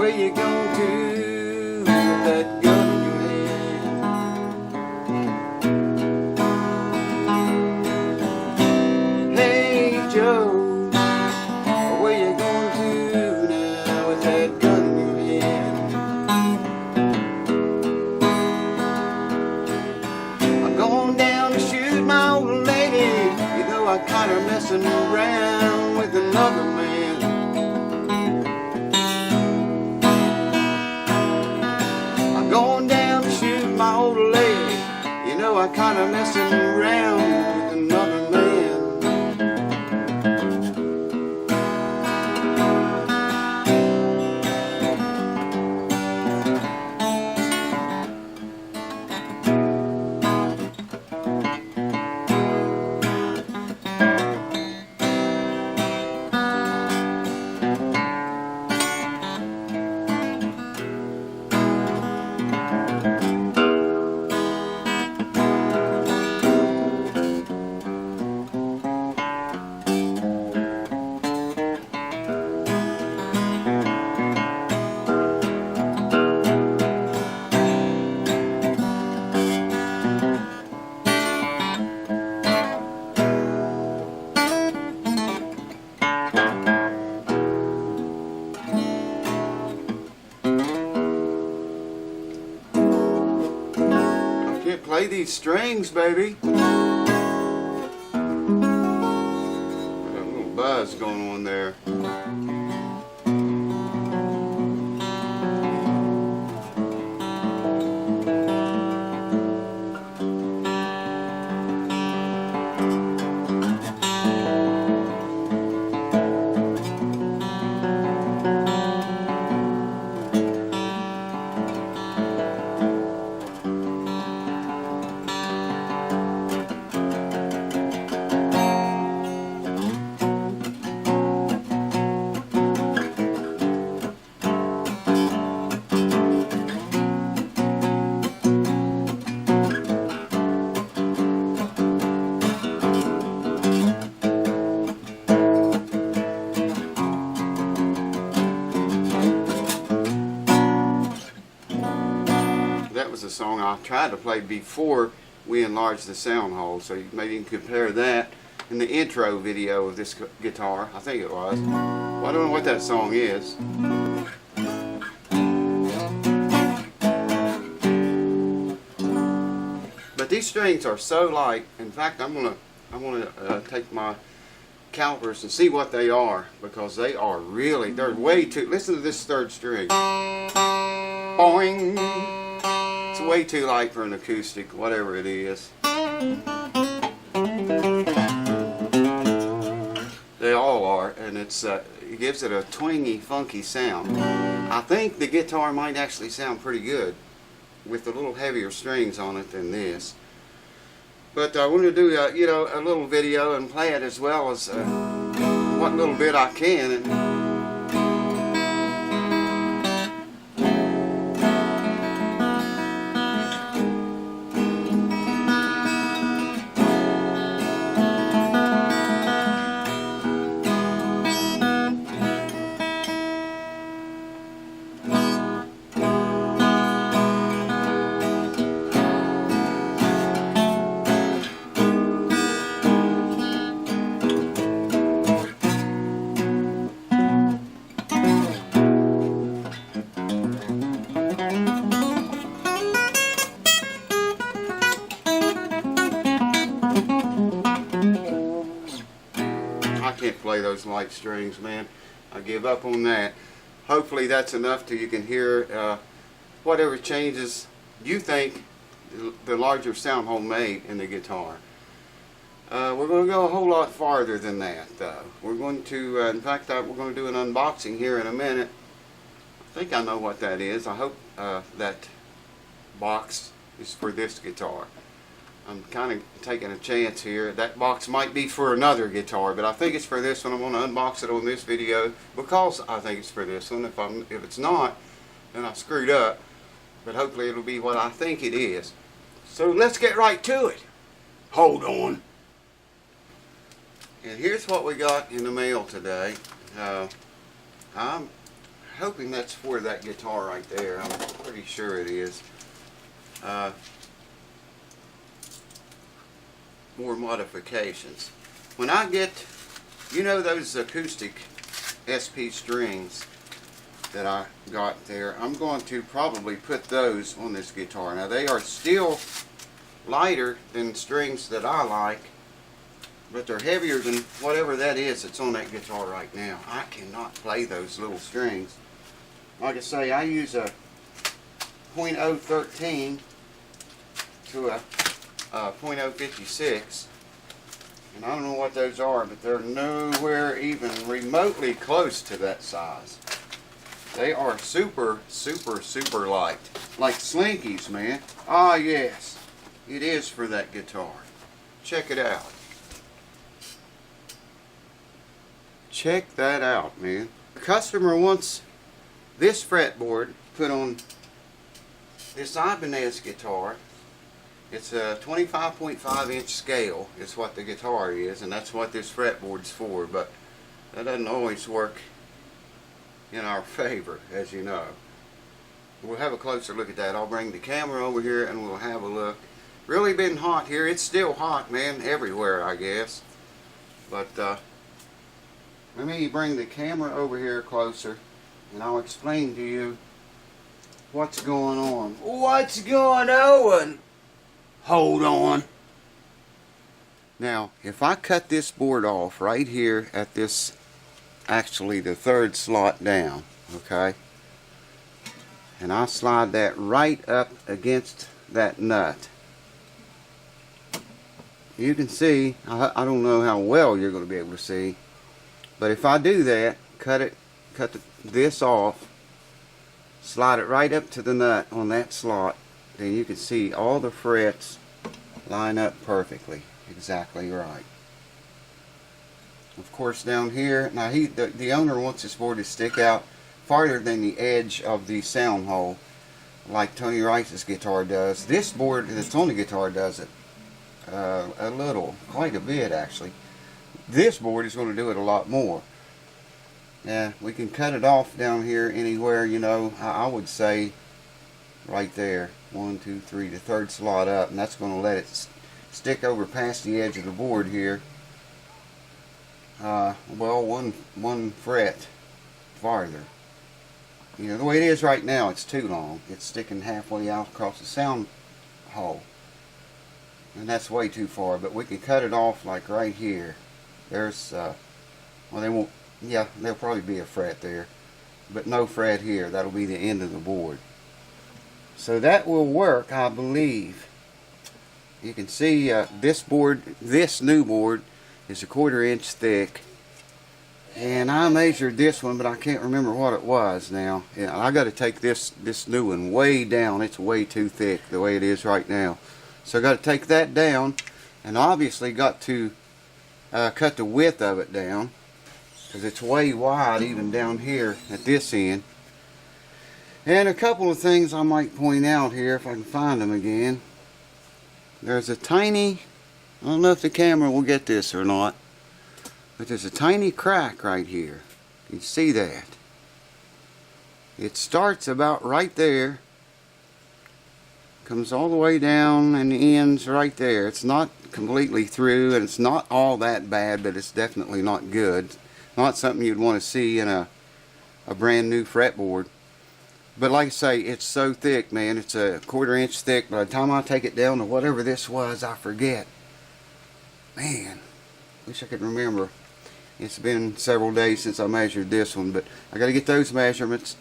Where you going to with that gun in your hand? Hey Joe, where you going to now with that gun in your hand? I'm going down to shoot my old lady. You know I caught her messing around with another man. Going down to shoot my old lady. You know I kinda messing around with another man. Play these strings, baby. Got a little buzz going on there. That was a song I tried to play before we enlarged the sound hole, so maybe you can compare that in the intro video of this guitar. I think it was. Well, I don't know what that song is. But these strings are so light. In fact, I'm gonna take my calipers and see what they are, because they are really, they're way too. Listen to this third string. Boing. It's way too light for an acoustic, whatever it is. They all are, and it gives it a twangy, funky sound. I think the guitar might actually sound pretty good with a little heavier strings on it than this. But I want to do a little video and play it as well as what little bit I can. I can't play those light strings, man. I give up on that. Hopefully that's enough till you can hear whatever changes you think the larger sound hole made in the guitar. We're going to go a whole lot farther than that, though. We're going to, in fact, we're going to do an unboxing here in a minute. I think I know what that is. I hope that box is for this guitar. I'm kind of taking a chance here. That box might be for another guitar, but I think it's for this one. I'm going to unbox it on this video because I think it's for this one. If it's not, then I screwed up. But hopefully it'll be what I think it is. So let's get right to it. Hold on. And here's what we got in the mail today. I'm hoping that's for that guitar right there. I'm pretty sure it is. More modifications. When I get, you know, those acoustic SP strings that I got there, I'm going to probably put those on this guitar. Now they are still lighter than strings that I like, but they're heavier than whatever that is that's on that guitar right now. I cannot play those little strings. Like I say, I use a .013 to a .056, and I don't know what those are, but they're nowhere even remotely close to that size. They are super, super, super light. Like slinkies, man. Ah, yes. It is for that guitar. Check it out. Check that out, man. The customer wants this fretboard put on this Ibanez guitar. It's a 25.5 inch scale is what the guitar is, and that's what this fretboard's for, but that doesn't always work in our favor, as you know. We'll have a closer look at that. I'll bring the camera over here and we'll have a look. Really been hot here. It's still hot, man, everywhere, I guess. But let me bring the camera over here closer and I'll explain to you what's going on. What's going on? Hold on. Now, if I cut this board off right here at this, actually the third slot down, okay, and I slide that right up against that nut, you can see, I don't know how well you're going to be able to see, but if I do that, cut this off, slide it right up to the nut on that slot, then you can see all the frets line up perfectly, exactly right. Of course, down here, now the owner wants this board to stick out farther than the edge of the sound hole, like Tony Rice's guitar does. This board that's on the guitar does it a little, quite a bit actually. This board is going to do it a lot more. Yeah, we can cut it off down here anywhere, you know. I would say right there, 1, 2, 3, the third slot up, and that's going to let it stick over past the edge of the board here. Well, one fret farther. You know, the way it is right now, it's too long. It's sticking halfway out across the sound hole, and that's way too far. But we can cut it off like right here. There's well, they won't. Yeah, there'll probably be a fret there, but no fret here. That'll be the end of the board. So that will work, I believe. You can see this board, this new board, is 1/4 inch thick, and I measured this one, but I can't remember what it was now. Yeah, I got to take this new one way down. It's way too thick the way it is right now, so I got to take that down, and obviously got to cut the width of it down, because it's way wide even down here at this end. And a couple of things I might point out here if I can find them again. There's a tiny, I don't know if the camera will get this or not, but there's a tiny crack right here. You can see that. It starts about right there, comes all the way down, and ends right there. It's not completely through, and it's not all that bad, but it's definitely not good. Not something you'd want to see in a brand new fretboard. But like I say, it's so thick, man. It's 1/4 inch thick. By the time I take it down to whatever this was, I forget. Man, wish I could remember. It's been several days since I measured this one, but I got to get those measurements.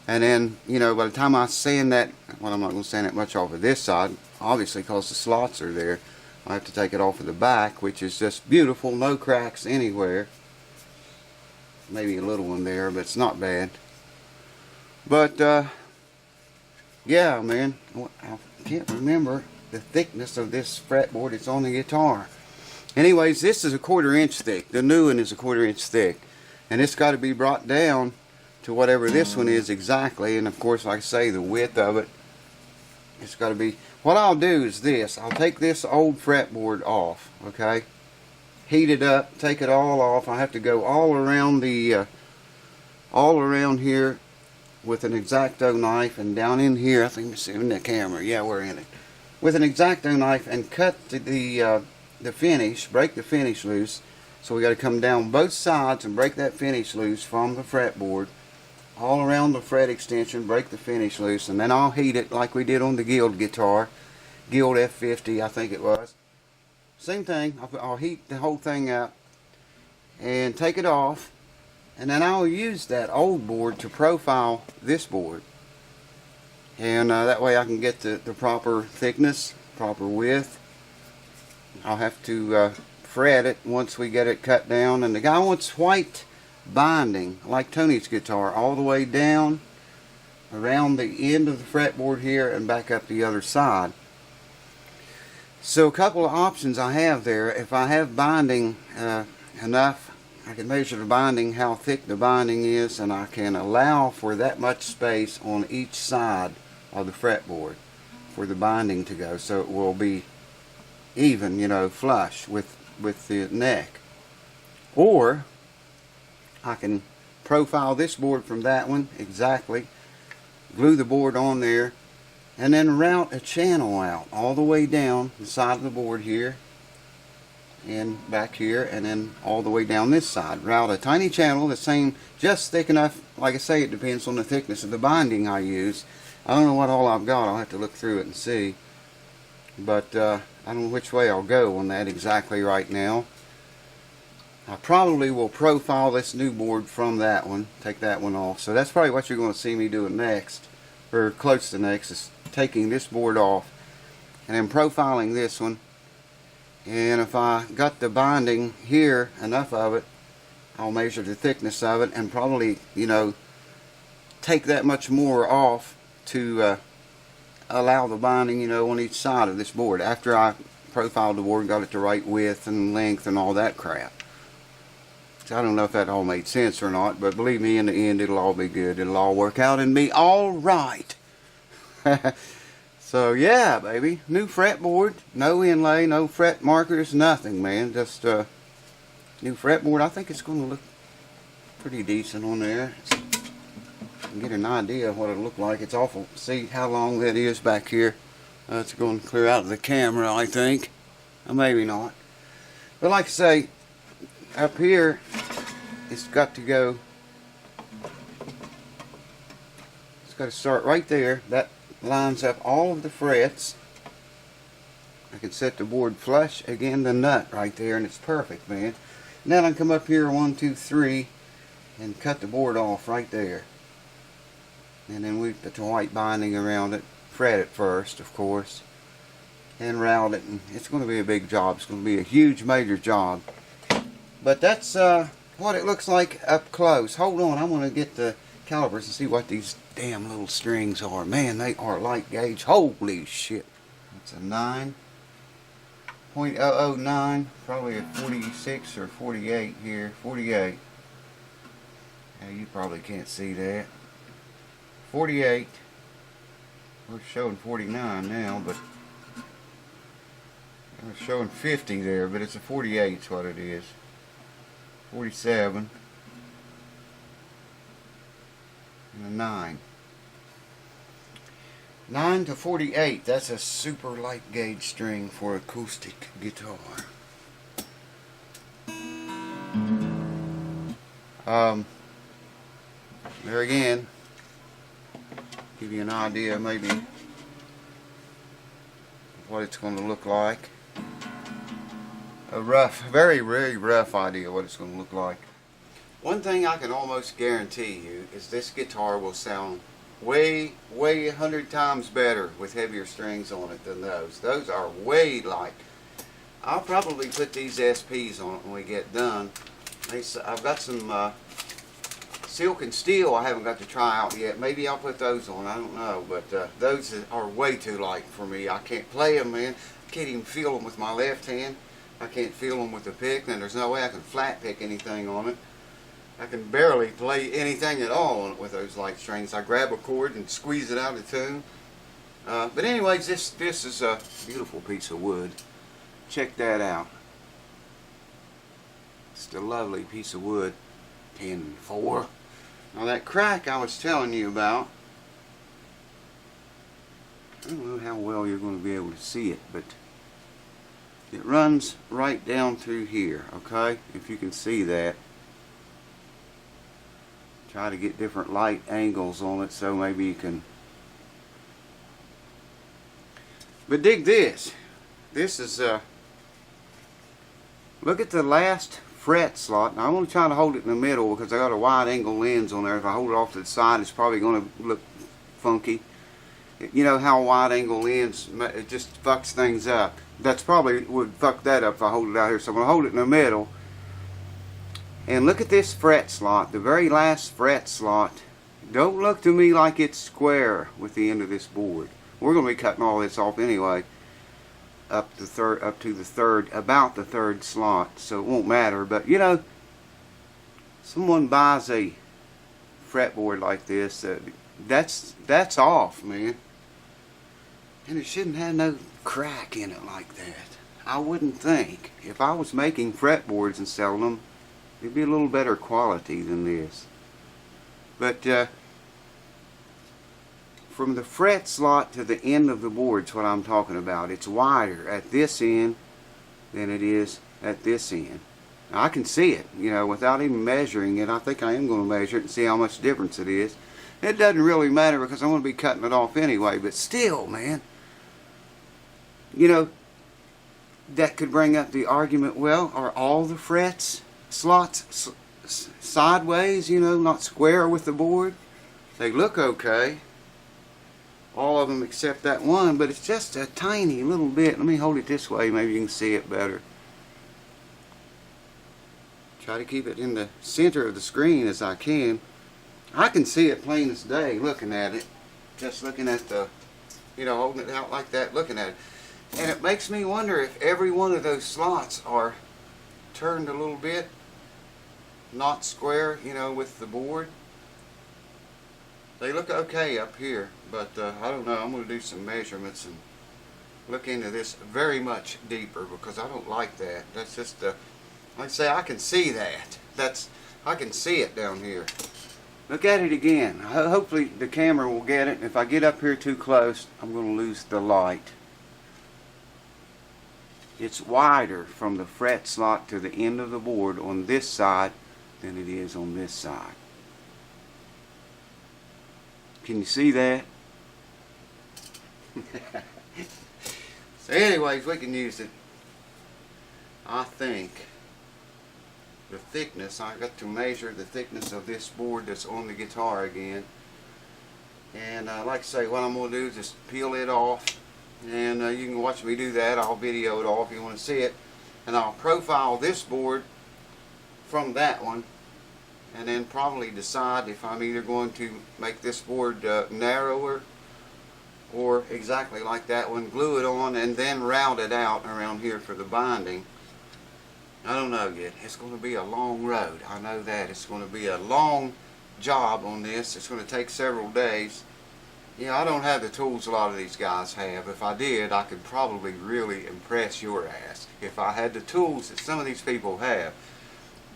And then, you know, by the time I sand that, well, I'm not going to sand it much off of this side, obviously, because the slots are there. I have to take it off of the back, which is just beautiful. No cracks anywhere. Maybe a little one there, but it's not bad. But yeah, man, I can't remember the thickness of this fretboard. It's on the guitar. Anyways, this is 1/4 inch thick. The new one is 1/4 inch thick, and it's got to be brought down to whatever this one is exactly. And of course, like I say, the width of it, it's got to be. What I'll do is this: I'll take this old fretboard off, okay, heat it up, take it all off. I have to go all around the all around here with an X-Acto knife, and down in here, I think it's in the camera, yeah, we're in it, with an X-Acto knife, and cut the finish, break the finish loose. So we got to come down both sides and break that finish loose from the fretboard, all around the fret extension, break the finish loose, and then I'll heat it like we did on the Guild guitar, Guild F50 I think it was. Same thing, I'll heat the whole thing up and take it off, and then I'll use that old board to profile this board, and that way I can get the proper thickness, proper width. I'll have to fret it once we get it cut down, and the guy wants white binding like Tony's guitar all the way down around the end of the fretboard here and back up the other side. So a couple of options I have there. If I have binding enough, I can measure the binding, how thick the binding is, and I can allow for that much space on each side of the fretboard for the binding to go, so it will be even, you know, flush with the neck. Or I can profile this board from that one exactly, glue the board on there, and then route a channel out all the way down the side of the board here and back here, and then all the way down this side. Route a tiny channel, the same, just thick enough. Like I say, it depends on the thickness of the binding I use. I don't know what all I've got. I'll have to look through it and see. But I don't know which way I'll go on that exactly right now. I probably will profile this new board from that one, take that one off. So that's probably what you're going to see me doing next, or close to next, is taking this board off and then profiling this one. And if I got the binding here, enough of it, I'll measure the thickness of it and probably, you know, take that much more off to allow the binding, you know, on each side of this board after I profiled the board, got it the right width and length and all that crap. So I don't know if that all made sense or not, but believe me, in the end it'll all be good. It'll all work out and be all right. So yeah, baby, new fretboard, no inlay, no fret markers, nothing, man. Just new fretboard. I think it's going to look pretty decent on there. Get an idea of what it'll look like. It's awful. See how long that is back here. It's going to clear out of the camera, I think. Or maybe not. But like I say, up here, it's got to go. It's got to start right there. That lines up all of the frets. I can set the board flush again, the nut right there, and it's perfect, man. Now I can come up here 1, 2, 3 and cut the board off right there, and then we put the white binding around it, fret it first of course, and route it, and it's going to be a big job. It's going to be a huge major job, but that's what it looks like up close. Hold on, I'm going to get the calipers and see what these damn little strings are. Man, they are light gauge. Holy shit. That's a 9.009, probably a 46 or 48 here. 48. Now you probably can't see that. 48. We're showing 49 now, but we're showing 50 there, but it's a 48 is what it is. 47. And a 9. 9 to 48. That's a super light gauge string for acoustic guitar. There again, give you an idea maybe of what it's going to look like. A rough, very, very rough idea what it's going to look like. One thing I can almost guarantee you is this guitar will sound way 100 times better with heavier strings on it than those. Those are way light. I'll probably put these SPs on it when we get done. I've got some silk and steel I haven't got to try out yet. Maybe I'll put those on, I don't know, but those are way too light for me. I can't play them, man. I can't even feel them with my left hand. I can't feel them with the pick, and there's no way I can flat pick anything on it. I can barely play anything at all on it with those light strings. I grab a chord and squeeze it out of tune. But anyways, this is a beautiful piece of wood. Check that out. It's a lovely piece of wood. 10-4. Now that crack I was telling you about, I don't know how well you're going to be able to see it, but it runs right down through here, okay? If you can see that. Try to get different light angles on it so maybe you can. But dig this. This is, look at the last fret slot. Now I'm going to try to hold it in the middle because I got a wide angle lens on there. If I hold it off to the side, it's probably going to look funky. You know how wide angle lens, it just fucks things up. That's probably would fuck that up if I hold it out here. So I'm going to hold it in the middle. And look at this fret slot, the very last fret slot. Don't look to me like it's square with the end of this board. We're going to be cutting all this off anyway, about the third slot, so it won't matter. But you know, someone buys a fretboard like this, that's off, man. And it shouldn't have no crack in it like that. I wouldn't think. If I was making fretboards and selling them, it'd be a little better quality than this. But from the fret slot to the end of the board's what I'm talking about. It's wider at this end than it is at this end. Now, I can see it, you know, without even measuring it. I think I am going to measure it and see how much difference it is. It doesn't really matter because I'm going to be cutting it off anyway, but still, man, you know, that could bring up the argument, well, are all the frets slots sideways, you know, not square with the board? They look okay, all of them except that one, but it's just a tiny little bit. Let me hold it this way, maybe you can see it better. Try to keep it in the center of the screen as I can. I can see it plain as day looking at it, just looking at the, you know, holding it out like that, looking at it. And it makes me wonder if every one of those slots are turned a little bit, not square, you know, with the board. They look okay up here, but I don't know. I'm going to do some measurements and look into this very much deeper because I don't like that. That's just, like I say, I can see that. I can see it down here. Look at it again. Hopefully the camera will get it. If I get up here too close, I'm going to lose the light. It's wider from the fret slot to the end of the board on this side than it is on this side. Can you see that? So anyways, we can use it. I think the thickness, I got to measure the thickness of this board that's on the guitar again. And like I say, what I'm going to do is just peel it off. And you can watch me do that. I'll video it all if you want to see it. And I'll profile this board from that one. And then probably decide if I'm either going to make this board narrower or exactly like that one, glue it on and then route it out around here for the binding. I don't know yet. It's going to be a long road. I know that. It's going to be a long job on this. It's going to take several days. You know, I don't have the tools a lot of these guys have. If I did, I could probably really impress your ass if I had the tools that some of these people have.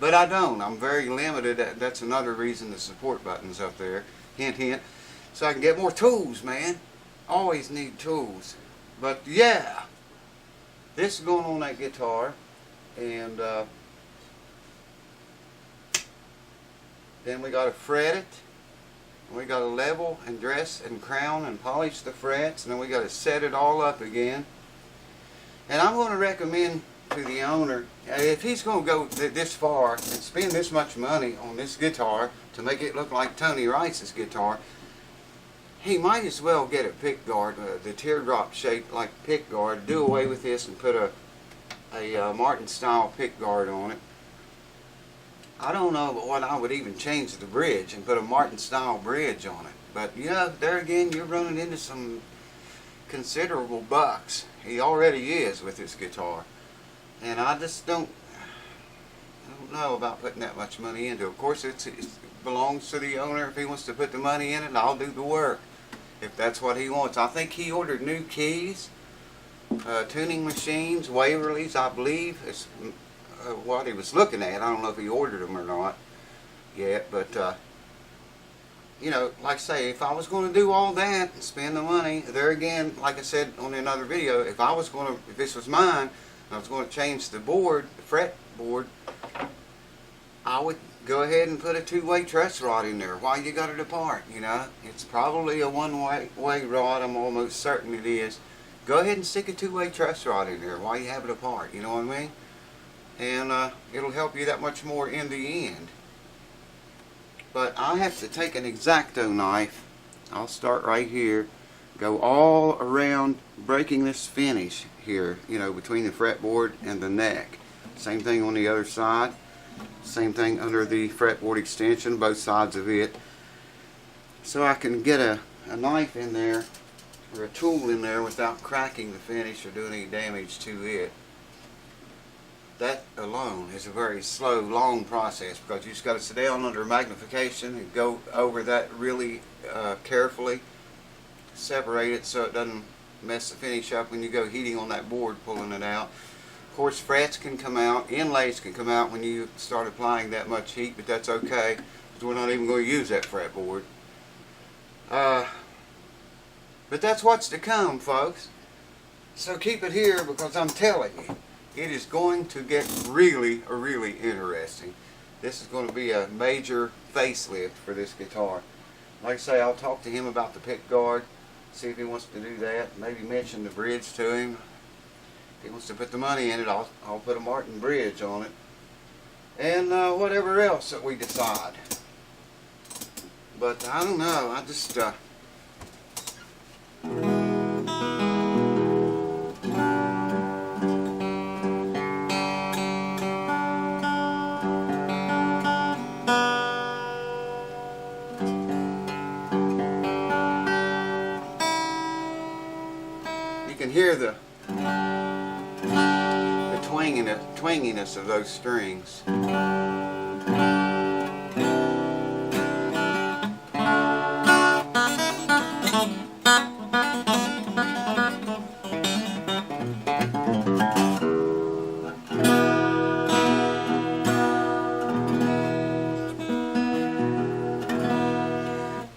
But I don't. I'm very limited. That's another reason the support button's up there. Hint, hint. So I can get more tools, man. Always need tools. But yeah, this is going on that guitar. And then we got to fret it. We got to level and dress and crown and polish the frets, and then we got to set it all up again. And I'm going to recommend to the owner, if he's going to go this far and spend this much money on this guitar to make it look like Tony Rice's guitar, he might as well get a pick guard, the teardrop shaped like pick guard, do away with this and put a Martin style pick guard on it. I don't know what I would even change the bridge and put a Martin style bridge on it. But you know, there again, you're running into some considerable bucks. He already is with his guitar. And I just don't know about putting that much money into it. Of course, it belongs to the owner. If he wants to put the money in it, I'll do the work. If that's what he wants. I think he ordered new keys, tuning machines, Waverleys, I believe. It's what he was looking at. I don't know if he ordered them or not yet, but you know, like I say, if I was going to do all that and spend the money, there again, like I said on another video, if this was mine, and I was going to change the board, the fret board, I would go ahead and put a two-way truss rod in there. Why you got it apart, you know? It's probably a one-way rod, I'm almost certain it is. Go ahead and stick a two-way truss rod in there while you have it apart, you know what I mean? And it'll help you that much more in the end. But I have to take an X-Acto knife. I'll start right here, go all around breaking this finish here, you know, between the fretboard and the neck. Same thing on the other side. Same thing under the fretboard extension, both sides of it. So I can get a knife in there, or a tool in there, without cracking the finish or doing any damage to it. That alone is a very slow, long process, because you just got to sit down under magnification and go over that really carefully. Separate it so it doesn't mess the finish up when you go heating on that board, pulling it out. Of course, frets can come out, inlays can come out when you start applying that much heat, but that's okay, because we're not even going to use that fretboard. But that's what's to come, folks. So keep it here, because I'm telling you, it is going to get really, really interesting. This is going to be a major facelift for this guitar. Like I say, I'll talk to him about the pick guard, see if he wants to do that, maybe mention the bridge to him. If he wants to put the money in it, I'll put a Martin bridge on it. And whatever else that we decide. But I don't know, I just... You can hear the twanginess of those strings.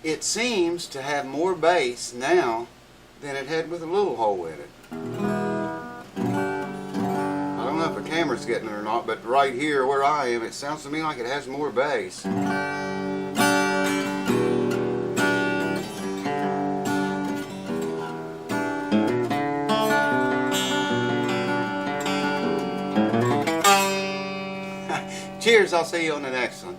It seems to have more bass now than it had with a little hole in it. I don't know if the camera's getting it or not, but right here where I am, it sounds to me like it has more bass. Cheers, I'll see you on the next one.